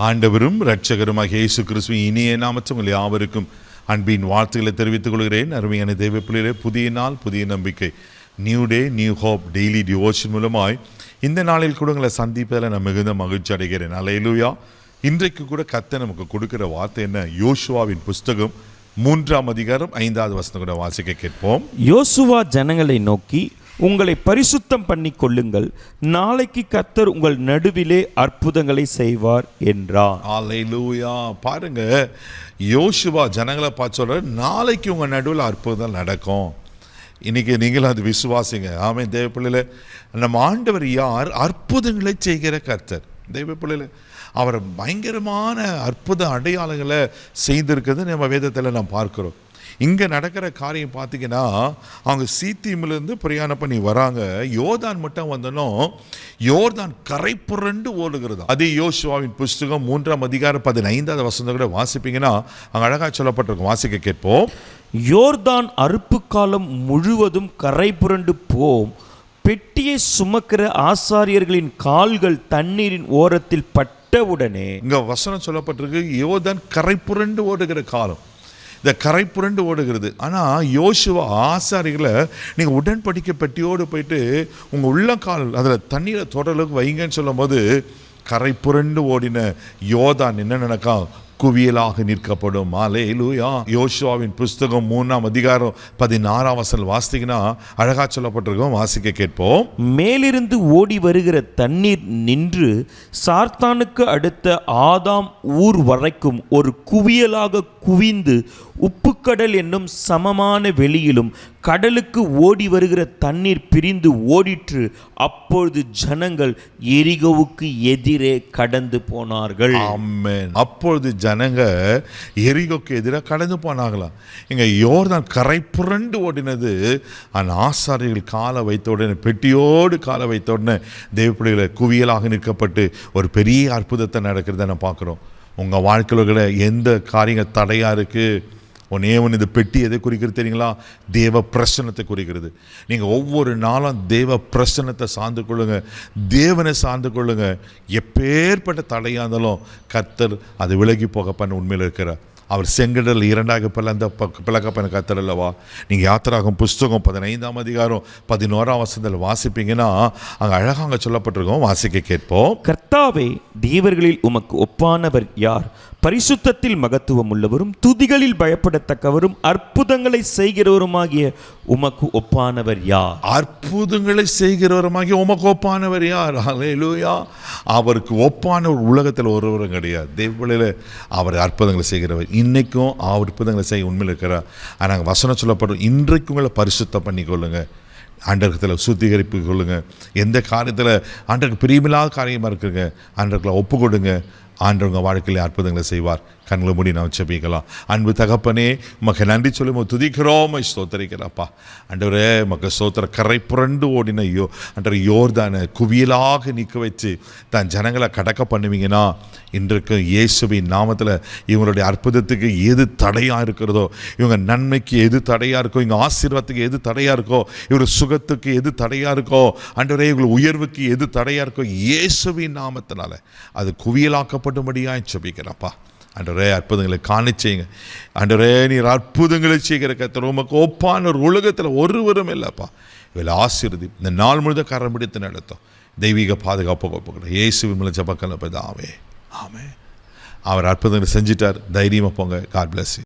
ஆண்டவரும் இரட்சகருமாகிய இயேசு கிறிஸ்துவின் இனிய நாமத்தில் உங்கள் யாவருக்கும் அன்பின் வாழ்த்துக்களை தெரிவித்துக் கொள்கிறேன். அருமையான தேவ பிள்ளைகளே, புதிய நாள் புதிய நம்பிக்கை, new day new hope daily devotion மூலமாய் இந்த நாளில் கூட உங்களை சந்திப்பதில் நான் மிகுந்த மகிழ்ச்சி அடைகிறேன். அல்லேலூயா. இன்றைக்கு கூட கர்த்தர் நமக்கு கொடுக்கிற வார்த்தை என்ன? யோசுவாவின் புஸ்தகம் 3ஆம் அதிகாரம் 5வது வசனம் கூட வாசிக்க கேட்போம். யோசுவா ஜனங்களை நோக்கி, உங்களை பரிசுத்தம் பண்ணி கொள்ளுங்கள், நாளைக்கு கர்த்தர் உங்கள் நடுவிலே அற்புதங்களை செய்வார் என்றார். அல்லேலூயா. பாருங்க, யோசுவா ஜனங்களை பார்த்து சொல்ற, நாளைக்கு உங்க நடுவில் அற்புதம் நடக்கும். இன்னைக்கு நீங்களும் அது விசுவாசிங்க. ஆமென். தேவ பிள்ளைகளே, நம்ம ஆண்டவர் யார்? அற்புதங்களை செய்கிற கர்த்தர். தேவ பிள்ளைகளே, அவர் பயங்கரமான அற்புத அடையாளங்களை செய்திருக்கிறது நம்ம வேதத்தில் நாம் பார்க்கிறோம். இங்கே நடக்கிற காரியம் பார்த்தீங்கன்னா, அவங்க சீத்தீமிலிருந்து பிரயாணம் பண்ணி வராங்க. யோர்தான் மட்டும் வந்தனும் யோர்தான் கரை புரண்டு ஓடுகிறது. அதே யோசுவாவின் புஸ்தகம் 3ஆம் அதிகாரம் 15வது வசனம் கூட வாசிப்பீங்கன்னா அங்கே அழகாக சொல்லப்பட்டிருக்கும். வாசிக்க கேட்போம். யோர்தான் அறுப்பு காலம் முழுவதும் கரை புரண்டு போம், பெட்டியை சுமக்கிற ஆசாரியர்களின் கால்கள் தண்ணீரின் ஓரத்தில் பட்டவுடனே. இங்க வசனம் சொல்லப்பட்டிருக்கு, யோர்தான் கரை புரண்டு ஓடுகிற காலம், இந்த கரை புரண்டு ஓடுகிறது. ஆனால் யோசுவா ஆசாரிகளை நீங்கள் உடன்படிக்கை பெட்டியோடு போயிட்டு உங்கள் உள்ளங்கால் அதில் தண்ணீரை தொடர்ளுக்கு வைங்கன்னு சொல்லும் போது கரை புரண்டு ஓடின யோர்தான் என்ன நடக்கா? குவியலாக நிற்கப்படும். அல்லேலூயா. யோசுவாவின் புஸ்தகம் 3ஆம் அதிகாரம் 16ஆம் வசனம் வாசித்தீங்கன்னா அழகா சொல்லப்பட்டிருக்கோம். வாசிக்க கேட்போம். மேலிருந்து ஓடி வருகிற தண்ணீர் நின்று சார்த்தானுக்கு அடுத்த ஆதாம் ஊர் வரைக்கும் ஒரு குவியலாக குவிந்து உப்புக்கடல் என்னும் சமமான வெளியிலும் கடலுக்கு ஓடி வருகிற தண்ணீர் பிரிந்து ஓடிற்று. அப்பொழுது ஜனங்கள் எரிகோவுக்கு எதிரே கடந்து போனார்கள். ஆமென். அப்பொழுது ஜனங்க எரிகோக்கு எதிராக கடந்து போனாங்களாம். இங்க யோர்தான் கரை புரண்டு ஓடினது. அந்த ஆசாரியர்கள் காலை வைத்த உடனே, பெட்டியோடு காலை வைத்த உடனே தேவ பிள்ளைகளை குவியலாக நிற்கப்பட்டு ஒரு பெரிய அற்புதத்தை நடக்கிறத நான் பார்க்குறோம். உங்கள் வாழ்க்கையில் எந்த காரியங்கள் தடையாக இருக்குது? ஒன்னே ஒன்று, இந்த பெட்டி எதை குறிக்கிறது தெரியுங்களா? தேவ பிரசன்னத்தை குறிக்கிறது. நீங்கள் ஒவ்வொரு நாளும் தேவ பிரசன்னத்தை சார்ந்து கொள்ளுங்க, தேவனை சார்ந்து கொள்ளுங்க. எப்பேற்பட்ட தடையாக இருந்தாலும் கர்த்தர் அது விலகி போக பண்ண உண்மையில் இருக்கிறார். அவர் செங்கடல் இரண்டாக பிளக்கப்பன கர்த்தர் அல்லவா? நீங்கள் யாத்திராகும் புஸ்தகம் 15ஆம் அதிகாரம் 11ஆம் வசனத்தில் வாசிப்பீங்கன்னா அங்கே அழகாக அங்கே சொல்லப்பட்டிருக்கோம். வாசிக்க கேட்போம். கர்த்தாவே, தேவர்களில் உமக்கு ஒப்பானவர் யார்? பரிசுத்தத்தில் மகத்துவம் உள்ளவரும் துதிகளில் பயப்படத்தக்கவரும் அற்புதங்களை செய்கிறவருமாகிய உமக்கு ஒப்பானவர் யார்? அற்புதங்களை செய்கிறவருமாகிய உமக்கு ஒப்பானவர் யார்? அல்லேலூயா. அவருக்கு ஒப்பானவர் உலகத்தில் ஒருவரும் கிடையாது. தேவனில் அவர் அற்புதங்களை செய்கிறவர். இன்னைக்கும் அவர் அற்புதங்களை செய்ய உண்மையில் இருக்கிறார். ஆனால் வசனம் சொல்லப்படும், இன்றைக்கு உங்களை பரிசுத்தம் பண்ணிக்கொள்ளுங்க, ஆண்டவரத்தில் சுத்திகரிப்பு கொள்ளுங்க. எந்த காரியத்தில் ஆண்டவருக்கு பிரியமில்லாத காரியமாக இருக்குங்க, ஆண்டவர்களை ஒப்பு கொடுங்க. ஆண்டவங்க வாழ்க்கையில் அற்புதங்களை செய்வார். கண்களை மூடி நாம் ஜெபிக்கலாம். அன்பு தகப்பனே, உமக்கு நன்றி சொல்லி துதிக்கிறோம், ஸ்தோத்தரிக்கிறப்பா. ஆண்டவரே, உமக்கு ஸ்தோத்திர. கரை புரண்டு ஓடின ஆண்டவர் யோர்தானை குவியலாக நிற்க வச்சு தன் ஜனங்களை கடக்க பண்ணுவீங்கன்னா, இன்றைக்கு இயேசுவின் நாமத்தில் இவங்களுடைய அற்புதத்துக்கு எது தடையாக இருக்கிறதோ, இவங்க நன்மைக்கு எது தடையாக இருக்கோ, இவங்க ஆசீர்வாதத்துக்கு எது தடையாக இருக்கோ, இவங்க சுகத்துக்கு எது தடையாக இருக்கோ, ஆண்டவரே இவங்க உயர்வுக்கு எது தடையாக இருக்கோ, இயேசுவின் நாமத்தினால அது குவியலாக்கப்படும்படியாக ஜெபிக்கிறப்பா. ஆண்டவரே, அற்புதங்களை காணிச்சீங்க. ஆண்டவரே, நீர் அற்புதங்களை செய்கிற கர்த்தர், உமக்கு ஒப்பான ஒரு உலகத்தில் ஒருவரும் இல்லைப்பா. இதில் ஆசீர்வதி. இந்த நாள் முழுதும் கரம் பிடித்து நடத்தும். தெய்வீக பாதுகாப்பு ஒப்புக்கொடுங்க. இயேசுவின் மூலம் ஜெபக்கல்ல பிதாவே, ஆமென். அவர் அற்புதங்களை செஞ்சிட்டார். தைரியமாக போங்க. God bless you.